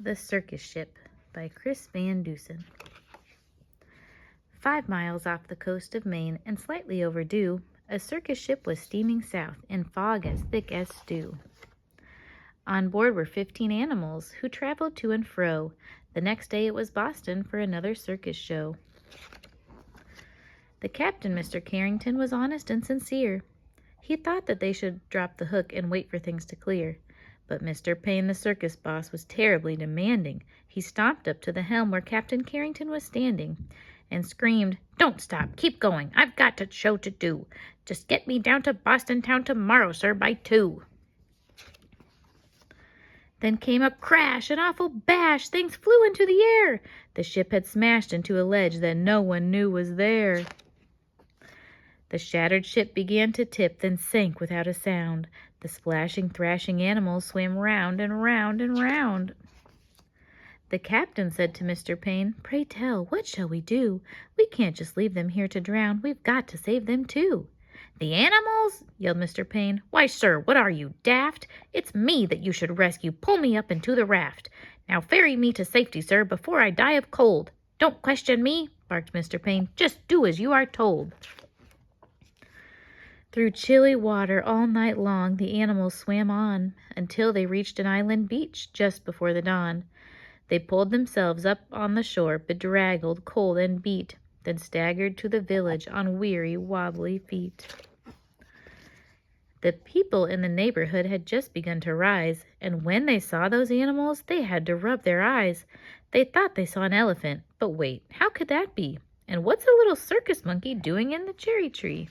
The Circus Ship by Chris Van Dusen. 5 miles off the coast of Maine and slightly overdue, a circus ship was steaming south in fog as thick as stew. On board were 15 animals who traveled to and fro. The next day it was Boston for another circus show. The captain, Mr. Carrington, was honest and sincere. He thought that they should drop the hook and wait for things to clear. But Mr. Payne, the circus boss, was terribly demanding. He stomped up to the helm where Captain Carrington was standing and screamed, "Don't stop! Keep going! I've got a show to do! Just get me down to Boston town tomorrow, sir, by 2. Then came a crash, an awful bash. Things flew into the air. The ship had smashed into a ledge that no one knew was there. The shattered ship began to tip, then sank without a sound. The splashing, thrashing animals swam round and round and round. The captain said to Mr. Payne, "Pray tell, what shall we do? We can't just leave them here to drown. We've got to save them too." "The animals?" yelled Mr. Payne. "Why, sir, what are you, daft? It's me that you should rescue. Pull me up into the raft. Now ferry me to safety, sir, before I die of cold." "Don't question me," barked Mr. Payne. "Just do as you are told." Through chilly water all night long the animals swam on until they reached an island beach just before the dawn. They pulled themselves up on the shore, bedraggled, cold, and beat, then staggered to the village on weary, wobbly feet. The people in the neighborhood had just begun to rise, and when they saw those animals, they had to rub their eyes. They thought they saw an elephant, but wait, how could that be? And what's a little circus monkey doing in the cherry tree?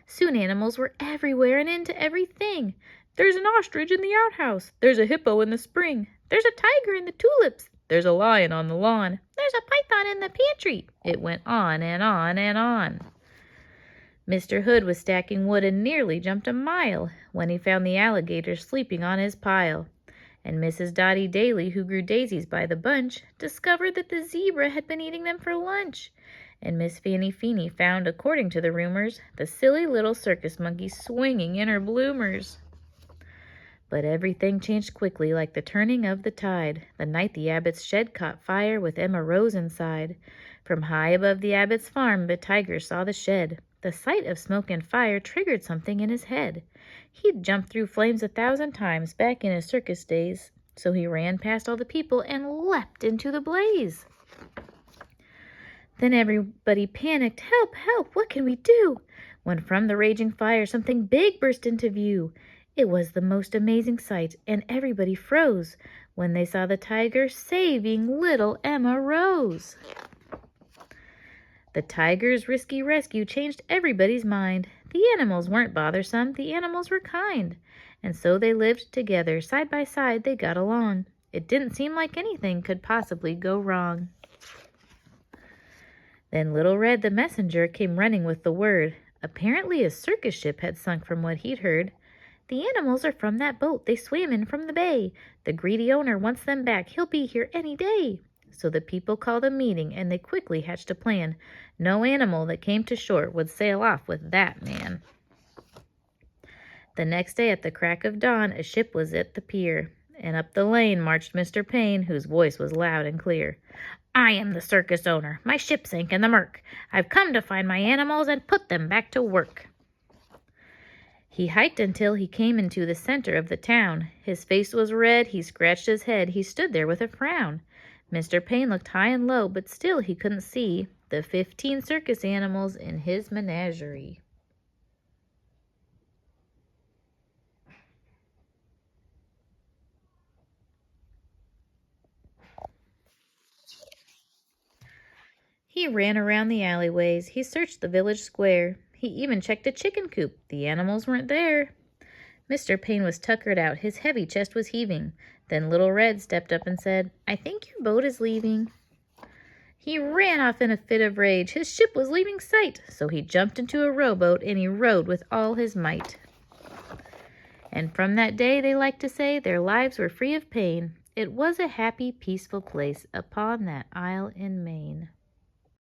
Soon animals were everywhere and into everything. "There's an ostrich in the outhouse. There's a hippo in the spring. There's a tiger in the tulips. There's a lion on the lawn. There's a python in the pantry." It went on and on and on. Mr. Hood was stacking wood and nearly jumped a mile when he found the alligator sleeping on his pile. And Mrs. Dotty Daly, who grew daisies by the bunch, discovered that the zebra had been eating them for lunch. And Miss Fanny Feeney found, according to the rumors, the silly little circus monkey swinging in her bloomers. But everything changed quickly, like the turning of the tide, the night the Abbot's shed caught fire with Emma Rose inside. From high above the Abbot's farm, the tiger saw the shed. The sight of smoke and fire triggered something in his head. He'd jumped through flames 1,000 times back in his circus days, so he ran past all the people and leapt into the blaze. Then everybody panicked. "Help, help, what can we do?" When from the raging fire something big burst into view. It was the most amazing sight, and everybody froze when they saw the tiger saving little Emma Rose. The tiger's risky rescue changed everybody's mind. The animals weren't bothersome, the animals were kind. And so they lived together, side by side they got along. It didn't seem like anything could possibly go wrong. Then Little Red the messenger came running with the word. Apparently a circus ship had sunk from what he'd heard. "The animals are from that boat they swam in from the bay. The greedy owner wants them back. He'll be here any day." So the people called a meeting, and they quickly hatched a plan. No animal that came to shore would sail off with that man. The next day at the crack of dawn, a ship was at the pier, and up the lane marched Mr. Payne, whose voice was loud and clear. "I am the circus owner. My ship sank in the murk. I've come to find my animals and put them back to work." He hiked until he came into the center of the town. His face was red, he scratched his head, he stood there with a frown. Mr. Payne looked high and low, but still he couldn't see the 15 circus animals in his menagerie. He ran around the alleyways, he searched the village square, he even checked a chicken coop. The animals weren't there. Mr. Payne was tuckered out, his heavy chest was heaving. Then Little Red stepped up and said, "I think your boat is leaving." He ran off in a fit of rage. His ship was leaving sight, so he jumped into a rowboat and he rowed with all his might. And from that day, they like to say, their lives were free of pain. It was a happy, peaceful place upon that isle in Maine.